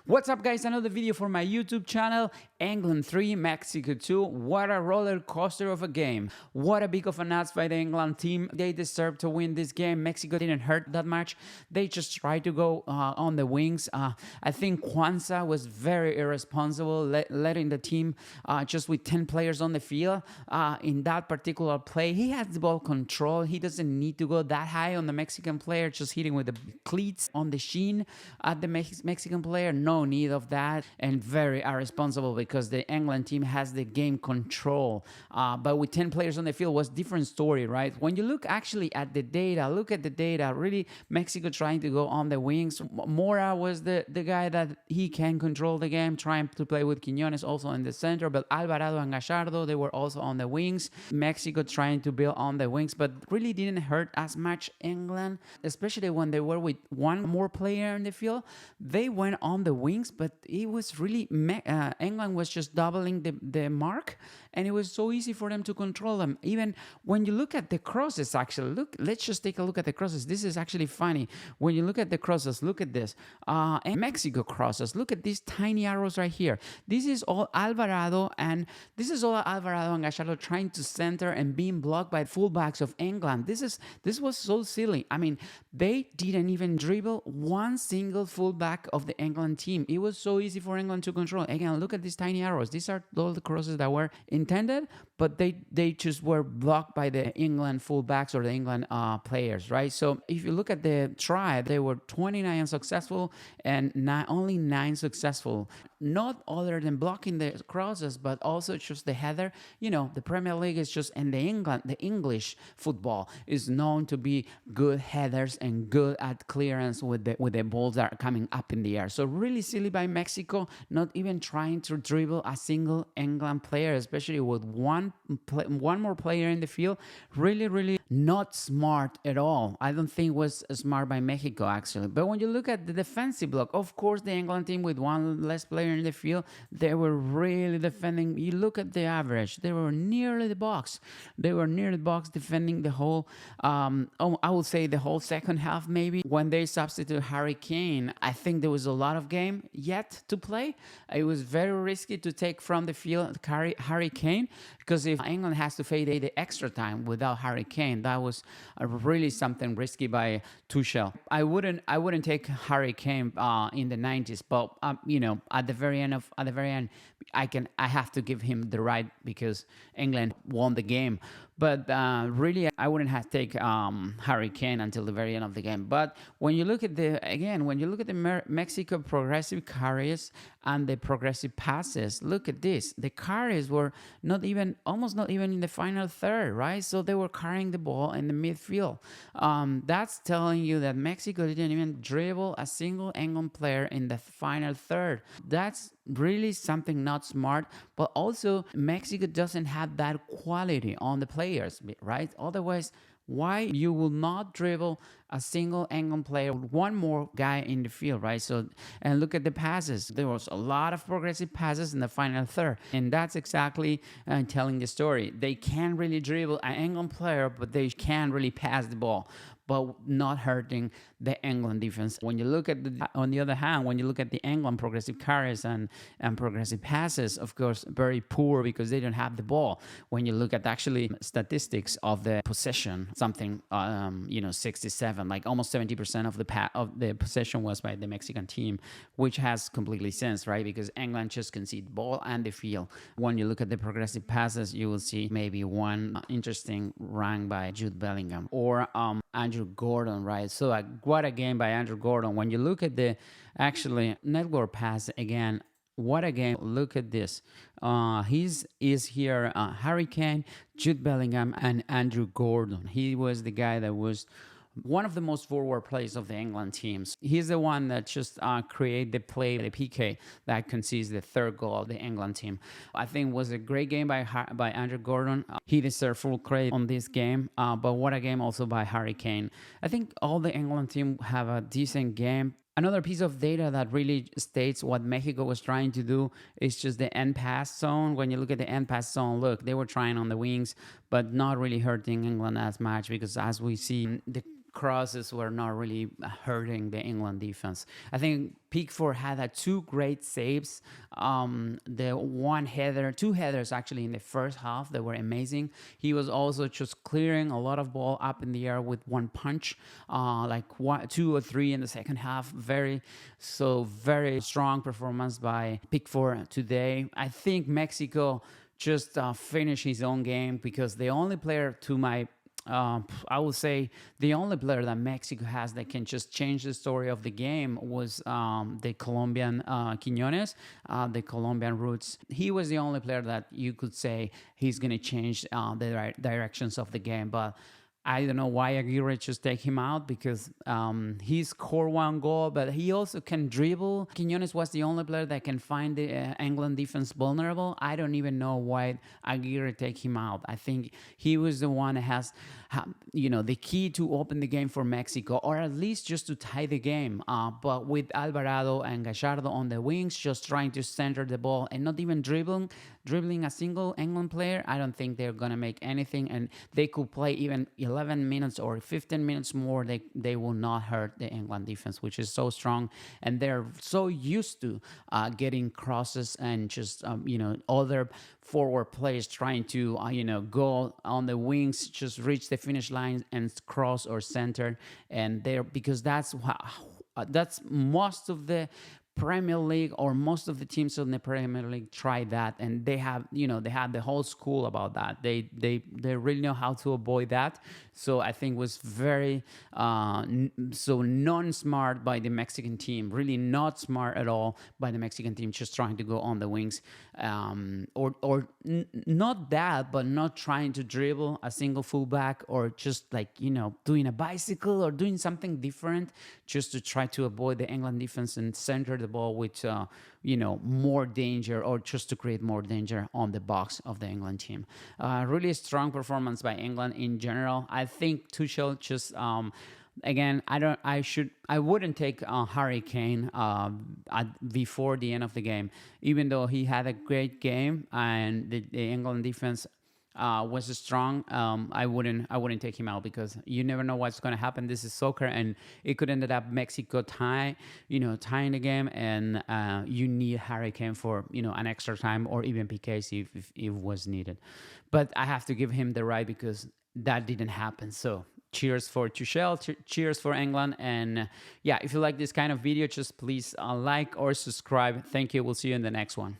What's up, guys? Another video for my YouTube channel. England 3, Mexico 2. What a roller coaster of a game. What a big of an ass by the England team. They deserve to win this game. Mexico didn't hurt that much. They just tried to go on the wings. I think Kwanzaa was very irresponsible, letting the team just with 10 players on the field. In that particular play, he has the ball control. He doesn't need to go that high on the Mexican player, just hitting with the cleats on the shin at the Mexican player. No need of that, and very irresponsible because the England team has the game control. But with 10 players on the field was different story, right? When you look actually at the data, really Mexico trying to go on the wings. Mora was the guy that he can control the game, trying to play with Quiñones also in the center, but Alvarado and Gallardo, they were also on the wings. Mexico trying to build on the wings, but really didn't hurt as much England, especially when they were with one more player in the field. They went on the wings, but it was really England was just doubling the mark, and it was so easy for them to control them. Even when you look at the crosses, actually, let's just take a look at the crosses. This is actually funny. When you look at the crosses, look at this. And Mexico crosses, look at these tiny arrows right here. This is all Alvarado and Gallardo trying to center and being blocked by fullbacks of England. This was so silly. I mean, they didn't even dribble one single fullback of the England team. It was so easy for England to control. Again, look at these tiny arrows. These are all the crosses that were intended, but they just were blocked by the England fullbacks or the England players, right? So if you look at the try, they were 29 unsuccessful and only 9 successful. Not other than blocking the crosses, but also just the header. You know, the Premier League is just, and the English football is known to be good headers and good at clearance with the balls that are coming up in the air. So really silly by Mexico, not even trying to dribble a single England player, especially with one more player in the field. Really not smart at all. I don't think it was smart by Mexico, actually. But when you look at the defensive block, of course, the England team with one less player in the field, they were really defending. You look at the average, they were nearly the box. They were near the box defending the whole, I would say the whole second half maybe. When they substitute Harry Kane, I think there was a lot of game yet to play. It was very risky to take from the field Harry Kane, because if England has to face the extra time without Harry Kane, that was really something risky by Tuchel. I wouldn't take Harry Kane in the 90s, but you know, at the very end, I have to give him the right because England won the game. But really, I wouldn't have take Harry Kane until the very end of the game. But when you look at the Mexico progressive carries and the progressive passes, look at this. The carries were almost not even in the final third, right? So they were carrying the ball in the midfield. That's telling you that Mexico didn't even dribble a single England player in the final third. That's really something not smart, but also Mexico doesn't have that quality on the players, right? Otherwise, why you will not dribble a single England player with one more guy in the field, right? So, and look at the passes. There was a lot of progressive passes in the final third, and that's exactly telling the story. They can't really dribble an England player, but they can really pass the ball, but not hurting the England defense. When you look at on the other hand, when you look at the England progressive carries and progressive passes, of course, very poor because they don't have the ball. When you look at actually statistics of the possession, something 67, like almost 70% of the possession was by the Mexican team, which has completely sense, right? Because England just concede ball and the field. When you look at the progressive passes, you will see maybe one interesting run by Jude Bellingham or Andrew Gordon, right? So what a game by Andrew Gordon. When you look at the actually network pass again, what a game. Look at this. Is here Harry Kane, Jude Bellingham, and Andrew Gordon. He was the guy that was one of the most forward players of the England teams. He's the one that just created the play, the PK, that concedes the third goal of the England team. I think it was a great game by Andrew Gordon. He deserved full credit on this game, but what a game also by Harry Kane. I think all the England team have a decent game. Another piece of data that really states what Mexico was trying to do is just the end pass zone. When you look at the end pass zone, look, they were trying on the wings, but not really hurting England as much because as we see, the crosses were not really hurting the England defense. I think Pickford had two great saves. The one header, two headers actually in the first half that were amazing. He was also just clearing a lot of ball up in the air with one punch, like one, two or three in the second half. Very strong performance by Pickford today. I think Mexico just finished his own game because the only player to my I would say the only player that Mexico has that can just change the story of the game was the Colombian Quinones, the Colombian roots. He was the only player that you could say he's going to change the directions of the game. But I don't know why Aguirre just take him out because he scored one goal, but he also can dribble. Quinones was the only player that can find the England defense vulnerable. I don't even know why Aguirre take him out. I think he was the one that has, the key to open the game for Mexico, or at least just to tie the game. But with Alvarado and Gallardo on the wings, just trying to center the ball and not even dribbling a single England player, I don't think they're gonna make anything, and they could play even 11 minutes or 15 minutes more. They will not hurt the England defense, which is so strong, and they're so used to getting crosses and just other forward players trying to go on the wings, just reach the finish line and cross or center, and they're because that's most of the Premier League or most of the teams in the Premier League try that, and they have they have the whole school about that. They really know how to avoid that. So I think it was very so non-smart by the Mexican team. Really not smart at all by the Mexican team, just trying to go on the wings, not that, but not trying to dribble a single fullback or just doing a bicycle or doing something different just to try to avoid the England defense and center the ball with more danger, or just to create more danger on the box of the England team. Really strong performance by England in general. I think Tuchel just again, I wouldn't take Harry Kane before the end of the game, even though he had a great game and the England defense was strong. I wouldn't take him out because you never know what's going to happen. This is soccer, and it could end up Mexico tying the game, and you need Harry Kane for an extra time or even PKs if it was needed. But I have to give him the right because that didn't happen. So cheers for Tuchel, cheers for England, and yeah, if you like this kind of video, just please like or subscribe. Thank you. We'll see you in the next one.